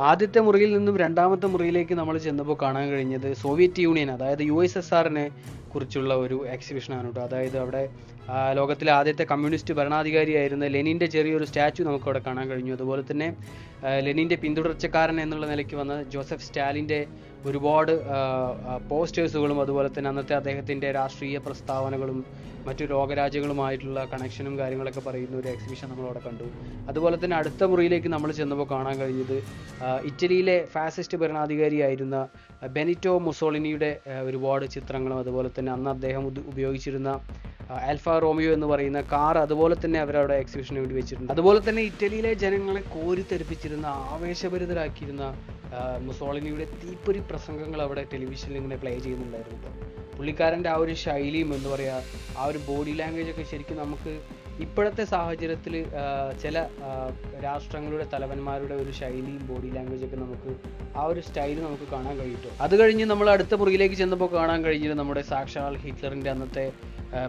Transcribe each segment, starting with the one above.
ആദ്യത്തെ മുറിയിൽ നിന്നും രണ്ടാമത്തെ മുറിയിലേക്ക് നമ്മൾ ചെന്നപ്പോൾ കാണാൻ കഴിഞ്ഞത് സോവിയറ്റ് യൂണിയൻ, അതായത് USSRനെ കുറിച്ചുള്ള ഒരു എക്സിബിഷനാണ് കേട്ടോ. അതായത് അവിടെ ലോകത്തിലെ ആദ്യത്തെ കമ്മ്യൂണിസ്റ്റ് ഭരണാധികാരിയായിരുന്ന ലെനിൻ്റെ ചെറിയൊരു സ്റ്റാച്ചു നമുക്ക് അവിടെ കാണാൻ കഴിഞ്ഞു. അതുപോലെ തന്നെ ലെനിൻ്റെ പിന്തുടർച്ചക്കാരൻ എന്നുള്ള നിലയ്ക്ക് വന്ന ജോസഫ് സ്റ്റാലിൻ്റെ ഒരുപാട് പോസ്റ്റേഴ്സുകളും അതുപോലെ തന്നെ അന്നത്തെ അദ്ദേഹത്തിൻ്റെ രാഷ്ട്രീയ പ്രസ്താവനകളും മറ്റു ലോകരാജ്യങ്ങളുമായിട്ടുള്ള കണക്ഷനും കാര്യങ്ങളൊക്കെ പറയുന്ന ഒരു എക്സിബിഷൻ നമ്മളവിടെ കണ്ടു. അതുപോലെ തന്നെ അടുത്ത മുറിയിലേക്ക് നമ്മൾ ചെന്നപ്പോൾ കാണാൻ കഴിഞ്ഞത് ഇറ്റലിയിലെ ഫാസിസ്റ്റ് ഭരണാധികാരിയായിരുന്ന ബെനിറ്റോ മുസോളിനിയുടെ ഒരുപാട് ചിത്രങ്ങളും അതുപോലെ തന്നെ അന്ന് അദ്ദേഹം ഉപയോഗിച്ചിരുന്ന ആൽഫ റോമിയോ എന്ന് പറയുന്ന കാർ അതുപോലെ തന്നെ അവരവിടെ എക്സിബിഷന് വേണ്ടി വെച്ചിട്ടുണ്ട്. അതുപോലെ തന്നെ ഇറ്റലിയിലെ ജനങ്ങളെ കോരിത്തെറിപ്പിച്ചിരുന്ന ആവേശഭരിതരാക്കിയിരുന്ന മുസോളിനിയുടെ തീപ്പൊരി പ്രസംഗങ്ങൾ അവിടെ ടെലിവിഷനിൽ ഇങ്ങനെ പ്ലേ ചെയ്യുന്നുണ്ടായിരുന്നു. പുള്ളിക്കാരൻ്റെ ആ ഒരു ശൈലിയും എന്താ പറയുക, ആ ഒരു ബോഡി ലാംഗ്വേജ് ഒക്കെ ശരിക്കും നമുക്ക് ഇപ്പോഴത്തെ സാഹചര്യത്തിൽ ചില രാഷ്ട്രങ്ങളുടെ തലവന്മാരുടെ ഒരു ശൈലിയും ബോഡി ലാംഗ്വേജ് ഒക്കെ നമുക്ക് ആ ഒരു സ്റ്റൈൽ നമുക്ക് കാണാൻ കഴിയും. അത് കഴിഞ്ഞ് നമ്മൾ അടുത്ത മുറിയിലേക്ക് ചെന്നപ്പോൾ കാണാൻ കഴിഞ്ഞത് നമ്മുടെ സാക്ഷാൽ ഹിറ്റ്ലറിൻ്റെ അന്നത്തെ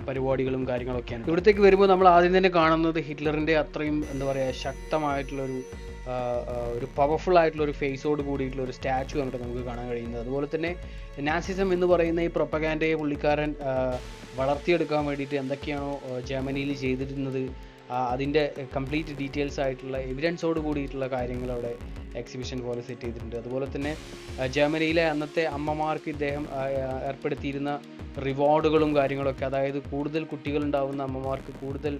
പരിപാടികളും കാര്യങ്ങളൊക്കെയാണ്. ഇവിടത്തേക്ക് വരുമ്പോൾ നമ്മൾ ആദ്യം തന്നെ കാണുന്നത് ഹിറ്റ്ലറിൻ്റെ അത്രയും എന്താ പറയുക ശക്തമായിട്ടുള്ളൊരു ഒരു പവർഫുൾ ആയിട്ടുള്ള ഒരു ഫേസോട് കൂടിയിട്ടുള്ള ഒരു സ്റ്റാച്ചു ആണ് നമുക്ക് കാണാൻ കഴിയുന്നത്. അതുപോലെ തന്നെ നാസിസം എന്ന് പറയുന്ന ഈ പ്രൊപ്പഗാൻഡയെ പുള്ളിക്കാരൻ വളർത്തിയെടുക്കാൻ വേണ്ടിയിട്ട് എന്തൊക്കെയാണോ ജർമ്മനിയിൽ ചെയ്തിരുന്നത് അതിൻ്റെ കംപ്ലീറ്റ് ഡീറ്റെയിൽസ് ആയിട്ടുള്ള എവിഡൻസോട് കൂടിയിട്ടുള്ള കാര്യങ്ങൾ അവിടെ എക്സിബിഷൻ പോലെ സെറ്റ് ചെയ്തിട്ടുണ്ട്. അതുപോലെ തന്നെ ജർമ്മനിയിലെ അന്നത്തെ അമ്മമാർക്ക് ഇദ്ദേഹം ഏർപ്പെടുത്തിയിരുന്ന റിവാർഡുകളും കാര്യങ്ങളൊക്കെ, അതായത് കൂടുതൽ കുട്ടികളുണ്ടാവുന്ന അമ്മമാർക്ക് കൂടുതൽ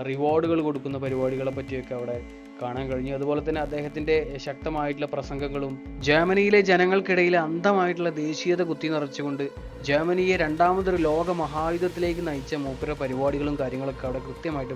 റിവാർഡുകൾ കൊടുക്കുന്ന പരിപാടികളെ പറ്റിയൊക്കെ അവിടെ കാണാൻ കഴിഞ്ഞു. അതുപോലെ തന്നെ അദ്ദേഹത്തിൻ്റെ ശക്തമായിട്ടുള്ള പ്രസംഗങ്ങളും ജർമ്മനിയിലെ ജനങ്ങൾക്കിടയിൽ അന്ധമായിട്ടുള്ള ദേശീയത കുത്തി നിറച്ചുകൊണ്ട് ജർമ്മനിയെ രണ്ടാമതൊരു ലോക മഹായുദ്ധത്തിലേക്ക് നയിച്ച മൂപ്പര പരിപാടികളും കാര്യങ്ങളൊക്കെ അവിടെ കൃത്യമായിട്ട്